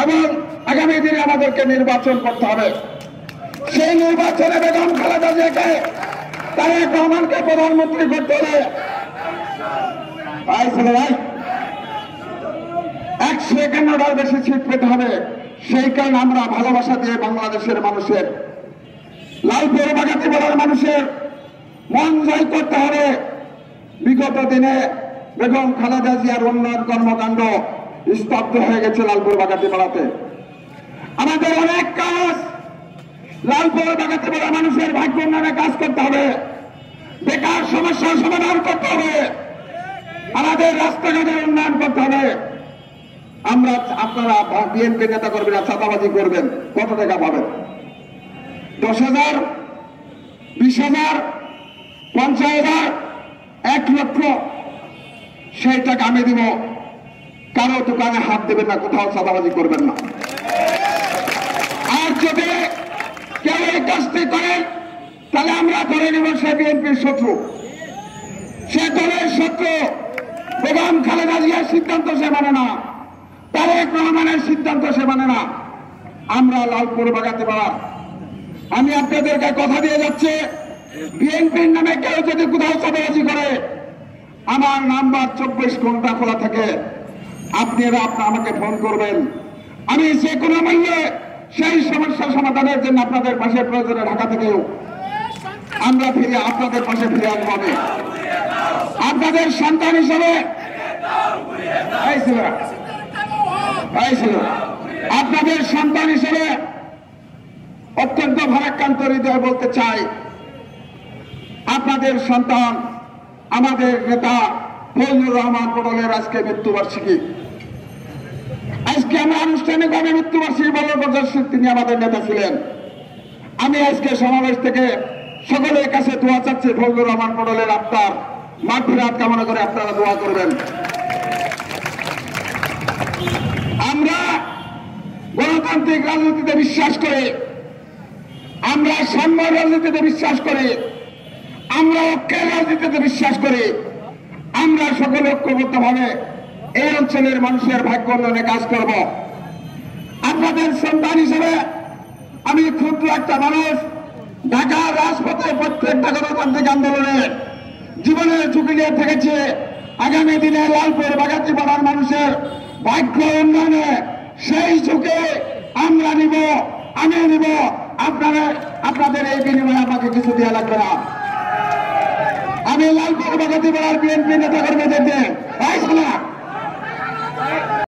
এবং আগামী দিনে আমাদেরকে নির্বাচন করতে হবে। সেই নির্বাচনে বেগম খালেদা জিয়াকে তারেক রহমানকে প্রধানমন্ত্রী করতে হলে 151টার বেশি সিট পেতে হবে। সেই কারণে আমরা ভালোবাসা দিয়ে বাংলাদেশের মানুষের, লালপুর বাগাতিপাড়ার মানুষের মন জয় করতে হবে। বিগত দিনে বেগম খালেদা জিয়ার উন্নয়ন কর্মকাণ্ড স্তব্ধ হয়ে গেছে লালপুর বাগাতিপাড়াতে। আমাদের অনেক কাজ লালপুর বাগাতিপাড়ার মানুষের ভাগ্য উন্নয়নে কাজ করতে হবে, বেকার সমস্যার সমাধান করতে হবে, আমাদের রাস্তাঘাটের উন্নয়ন করতে হবে। আপনারা বিএনপি নেতা কর্মীরা চাঁদাবাজি করবেন, কত টাকা পাবেন? 10,000, 20,000, 50,000, 1 লক্ষ, সেই টাকা আমি দিব। কারো দোকানে হাত দেবেন না, কোথাও চাঁদাবাজি করবেন না। আর যদি কেউ এই কাজটি করেন তাহলে আমরা ধরে নেব সে বিএনপির শত্রু, সে দলের শত্রু। বেগম খালেদা জিয়ার সিদ্ধান্ত সে মানে না, তারেক রহমানের সিদ্ধান্ত সে মানে না। আমরা লালপুর বাগাতিপাড়া, আমি আপনাদেরকে কথা দিয়ে যাচ্ছি, বিএনপির নামে কেউ যদি কোথাও চাঁদাবাজি করে, আমার নাম্বার 24 ঘন্টা খোলা থাকে। আপনারা আমাকে ফোন করবেন, আমি যে কোনো মূল্যে সেই সমস্যা সমাধানের জন্য আপনাদের পাশে প্রয়োজনে ঢাকা থেকেও আমরা ফিরে আপনাদের পাশে ফিরে আসবো। আমি আপনাদের সন্তান হিসেবে, আপনাদের সন্তান হিসেবে অত্যন্ত ভারাক্রান্ত হৃদয় বলতে চাই, আপনাদের সন্তান আমাদের নেতা ফজলুর রহমান পটলের আজকে মৃত্যুবার্ষিকী। আজকে আমরা আনুষ্ঠানিকভাবে মৃত্যুবার্ষিকী পালন করছি। তিনি আমাদের নেতা ছিলেন। আমি আজকে সমাবেশ থেকে সকলের কাছে দোয়া চাচ্ছি, ফজলুর রহমান পটলের আত্মার মাগফিরাত কামনা করে আপনারা দোয়া করবেন। আমরা গণতান্ত্রিক রাজনীতিতে বিশ্বাস করি, আমরা সাম্য রাজনীতিতে বিশ্বাস করি, আমরা ঐক্যের রাজনীতিতে বিশ্বাস করি। আমরা সকলে ঐক্যবদ্ধভাবে এই অঞ্চলের মানুষের ভাগ্য উন্নয়নে কাজ করব। আপনাদের সন্তান হিসেবে আমি ক্ষুদ্র একটা মানুষ, ঢাকার রাজপথে প্রত্যেকটা গণতান্ত্রিক আন্দোলনে জীবনের ঝুঁকি নিয়ে থেকেছে। আগামী দিনে লালপুর বাগাতিপাড়ার মানুষের ভাগ্য উন্নয়নে সেই ঝুঁকি আমরা নিব, আমি নিব। আপনাদের এই বিনিময়ে আমাকে কিছু দেওয়া লাগবে না। আমি লালপুর বাগাতিপাড়ার বিএনপি নেতা কর্মীদেরকে